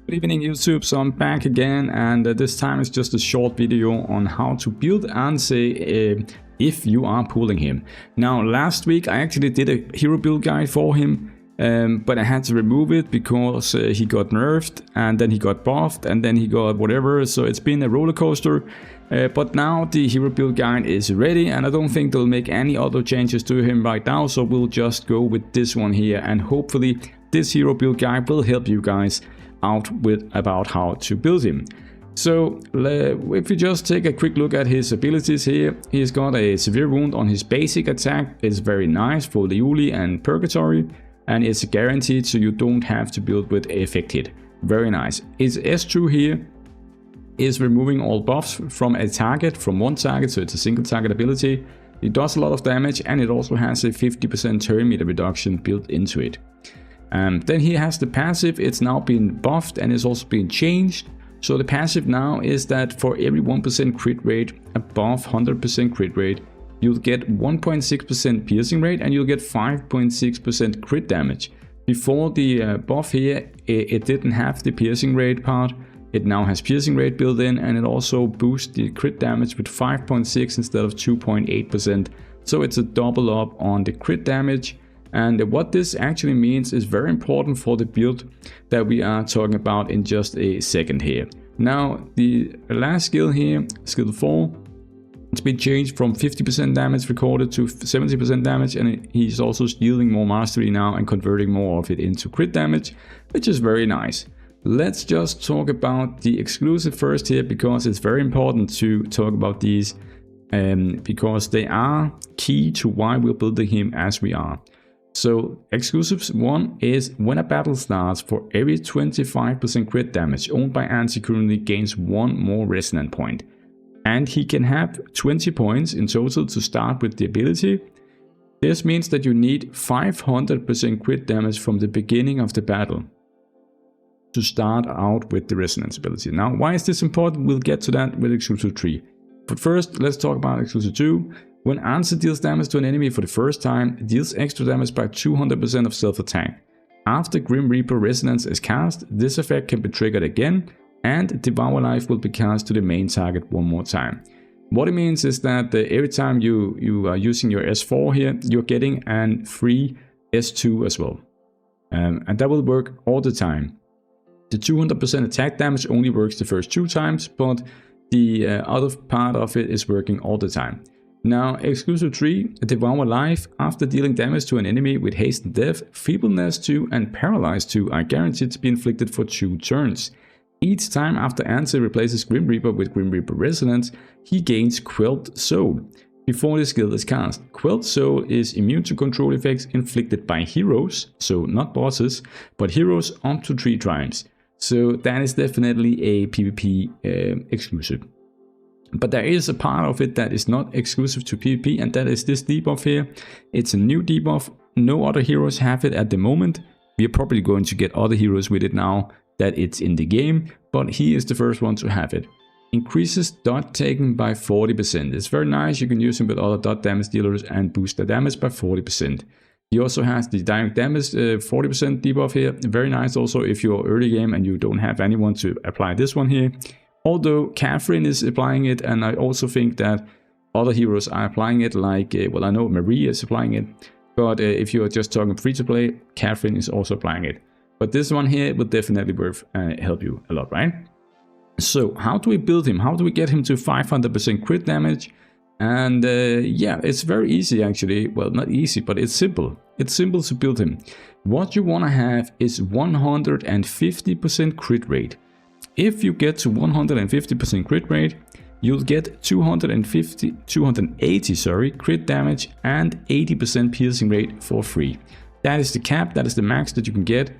Good evening YouTube, so I'm back again, and this time it's just a short video on how to build Anze if you are pulling him. Now last week I actually did a hero build guide for him, but I had to remove it because he got nerfed and then he got buffed and then he got whatever, so it's been a roller coaster. But now the hero build guide is ready and I don't think they'll make any other changes to him right now, so we'll just go with this one here, and hopefully this hero build guide will help you guys out with about how to build him. So if you just take a quick look at his abilities here, he's got a severe wound on his basic attack. It's very nice for Liuli and Purgatory, and it's guaranteed, so you don't have to build with affected. Very nice. His S2 here is removing all buffs from a target, from one target, so it's a single target ability. It does a lot of damage and it also has a 50% turn meter reduction built into it. Then he has the passive. It's now been buffed and it's also been changed. So the passive now is that for every 1% crit rate above 100% crit rate, you'll get 1.6% piercing rate and you'll get 5.6% crit damage. Before the buff here, it didn't have the piercing rate part. It now has piercing rate built in, and it also boosts the crit damage with 5.6 instead of 2.8%. So it's a double up on the crit damage. And what this actually means is very important for the build that we are talking about in just a second here. Now the last skill here, skill 4, it's been changed from 50% damage recorded to 70% damage, and he's also stealing more mastery now and converting more of it into crit damage, which is very nice. Let's just talk about the exclusive first here, because it's very important to talk about these because they are key to why we're building him as we are. So exclusives 1 is when a battle starts, for every 25% crit damage owned by Anze currently gains 1 more resonant point. And he can have 20 points in total to start with the ability. This means that you need 500% crit damage from the beginning of the battle to start out with the resonance ability. Now why is this important? We'll get to that with exclusive 3. But first let's talk about exclusive 2. When Anze deals damage to an enemy for the first time, it deals extra damage by 200% of self-attack. After Grim Reaper Resonance is cast, this effect can be triggered again, and Devour Life will be cast to the main target one more time. What it means is that every time you are using your S4 here, you're getting a free S2 as well. And that will work all the time. The 200% attack damage only works the first 2 times, but the other part of it is working all the time. Now, exclusive 3, Devour Life. After dealing damage to an enemy with Hasten Death, Feebleness 2 and Paralyze 2 are guaranteed to be inflicted for 2 turns. Each time after Anze replaces Grim Reaper with Grim Reaper Resonance, he gains Quelled Soul before the skill is cast. Quelled Soul is immune to control effects inflicted by heroes, so not bosses, but heroes up to 3 times. So that is definitely a PvP exclusive. But there is a part of it that is not exclusive to PvP, and that is this debuff here. It's a new debuff. No other heroes have it at the moment. We are probably going to get other heroes with it now that it's in the game, but he is the first one to have it. Increases dot taken by 40%. It's very nice. You can use him with other dot damage dealers and boost the damage by 40%. He also has the direct damage 40% debuff here. Very nice also if you're early game and you don't have anyone to apply this one here. Although Catherine is applying it, and I also think that other heroes are applying it, like, well, I know Marie is applying it, but if you're just talking free to play, Catherine is also applying it. But this one here will definitely help you a lot, right? So how do we build him? How do we get him to 500% crit damage? And yeah, it's very easy actually. Well, not easy, but it's simple. It's simple to build him. What you want to have is 150% crit rate. If you get to 150% crit rate, you'll get 280 crit damage and 80% piercing rate for free. That is the cap, that is the max that you can get.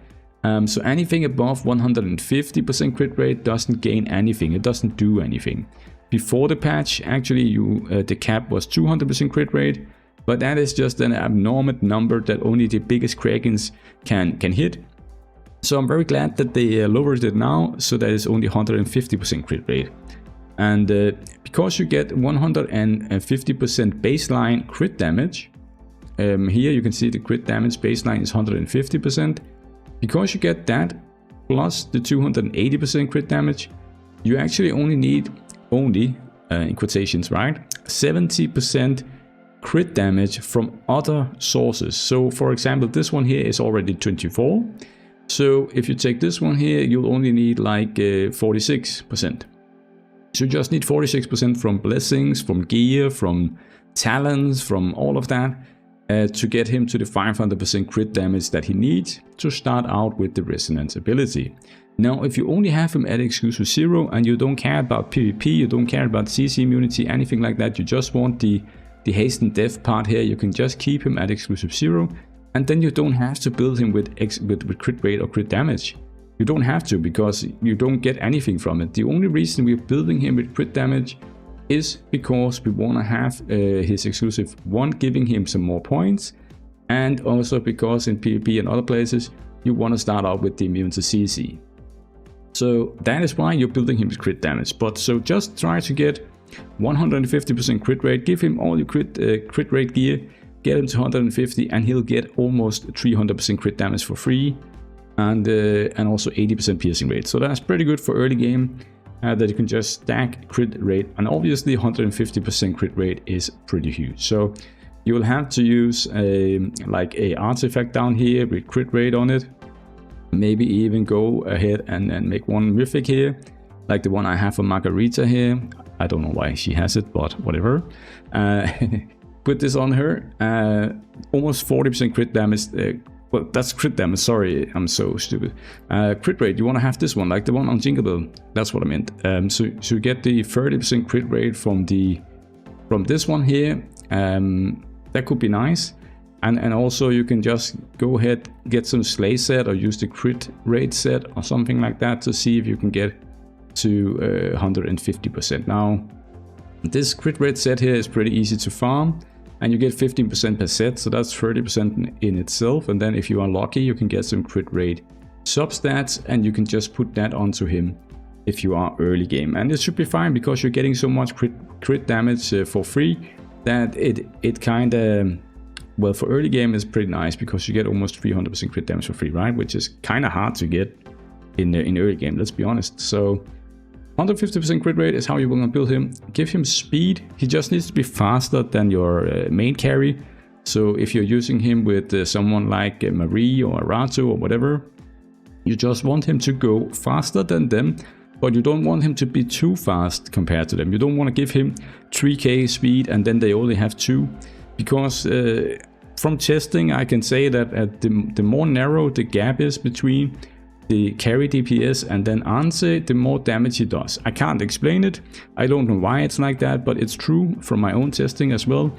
So anything above 150% crit rate doesn't gain anything, it doesn't do anything. Before the patch, actually the cap was 200% crit rate, but that is just an abnormal number that only the biggest Krakens can hit. So I'm very glad that they lowered it now, so that is only 150% crit rate. And because you get 150% baseline crit damage, here you can see the crit damage baseline is 150%. Because you get that, plus the 280% crit damage, you actually only need, in quotations, right, 70% crit damage from other sources. So for example, this one here is already 24. So if you take this one here, you'll only need like 46%. So you just need 46% from blessings, from gear, from talents, from all of that, to get him to the 500% crit damage that he needs to start out with the resonance ability. Now, if you only have him at exclusive 0 and you don't care about PvP, you don't care about CC immunity, anything like that, you just want the hasten death part here, you can just keep him at exclusive 0, and then you don't have to build him with crit rate or crit damage. You don't have to, because you don't get anything from it. The only reason we're building him with crit damage is because we want to have his exclusive 1 giving him some more points, and also because in PvP and other places you want to start out with the immune to CC. So that is why you're building him with crit damage. But so just try to get 150% crit rate, give him all your crit rate gear, get him to 150, and he'll get almost 300% crit damage for free, and also 80% piercing rate. So that's pretty good for early game, that you can just stack crit rate, and obviously 150% crit rate is pretty huge. So you will have to use like a artifact down here with crit rate on it. Maybe even go ahead and make one mythic here, like the one I have for Margarita here. I don't know why she has it, but whatever. Put this on her. Almost 40% crit damage. Well, that's crit damage, sorry, I'm so stupid. Crit rate, you want to have this one, like the one on Jingle Bell. That's what I meant. So you get the 30% crit rate from this one here. That could be nice. And also you can just go ahead, get some slay set or use the crit rate set or something like that to see if you can get to 150%. Now, this crit rate set here is pretty easy to farm, and you get 15% per set, so that's 30% in itself. And then if you are lucky, you can get some crit rate substats, and you can just put that onto him if you are early game. And it should be fine, because you're getting so much crit damage for free that it kind of, well, for early game is pretty nice, because you get almost 300% crit damage for free, right? Which is kind of hard to get in early game, let's be honest. So 150% crit rate is how you want to build him. Give him speed. He just needs to be faster than your main carry. So if you're using him with someone like Marie or Arato or whatever, you just want him to go faster than them, but you don't want him to be too fast compared to them. You don't want to give him 3k speed and then they only have 2, because from testing I can say that the more narrow the gap is between the carry DPS and then Anze, the more damage he does. I can't explain it. I don't know why it's like that, but it's true from my own testing as well,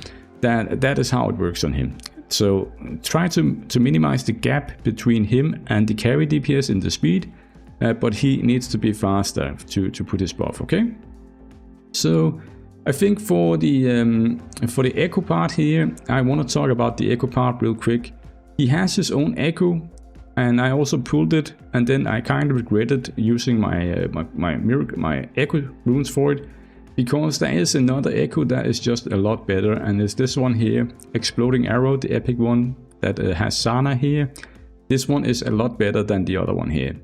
that is how it works on him. So try to minimize the gap between him and the carry DPS in the speed, but he needs to be faster to put his buff, okay? So I think for the echo part here, I want to talk about the echo part real quick. He has his own echo, and I also pulled it, and then I kind of regretted using my echo runes for it, because there is another echo that is just a lot better, and it's this one here, Exploding Arrow, the epic one that has Sana here. This one is a lot better than the other one here.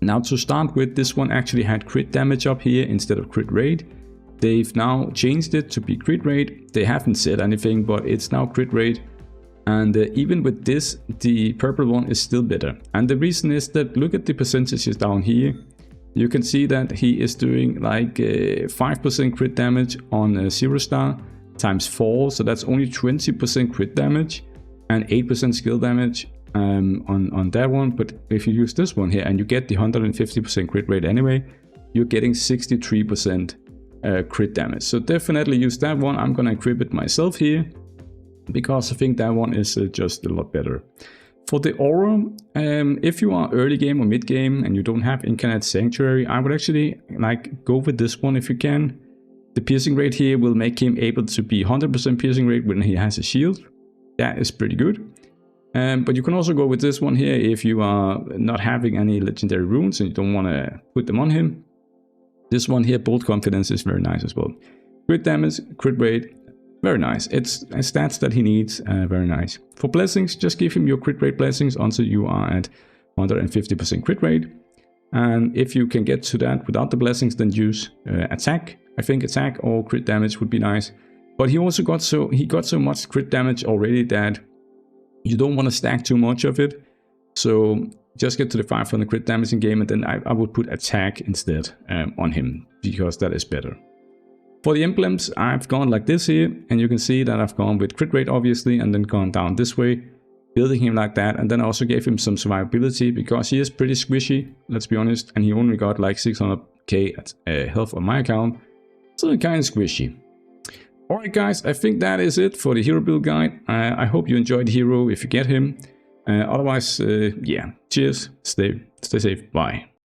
Now to start with, this one actually had crit damage up here instead of crit rate. They've now changed it to be crit rate. They haven't said anything, but it's now crit rate. And even with this, the purple one is still better. And the reason is that, look at the percentages down here. You can see that he is doing like 5% crit damage on 0 star times 4. So that's only 20% crit damage and 8% skill damage on that one. But if you use this one here and you get the 150% crit rate anyway, you're getting 63% crit damage. So definitely use that one. I'm gonna equip it myself here, because I think that one is just a lot better. For the aura, if you are early game or mid game and you don't have Incarnate Sanctuary, I would actually go with this one if you can. The piercing rate here will make him able to be 100% piercing rate when he has a shield. That is pretty good. But you can also go with this one here if you are not having any legendary runes and you don't want to put them on him. This one here, Bold Confidence, is very nice as well. Crit damage, crit rate, very nice. It's stats that he needs, very nice. For blessings, just give him your crit rate blessings until you are at 150% crit rate. And if you can get to that without the blessings, then use attack. I think attack or crit damage would be nice. But he also got so much crit damage already that you don't want to stack too much of it. So just get to the 500 crit damage in game, and then I would put attack instead on him, because that is better. For the emblems, I've gone like this here, and you can see that I've gone with crit rate obviously, and then gone down this way, building him like that. And then I also gave him some survivability, because he is pretty squishy, let's be honest, and he only got like 600k at health on my account, so kind of squishy. Alright guys, I think that is it for the hero build guide. I hope you enjoyed the hero if you get him. Otherwise, yeah, cheers, stay safe, bye.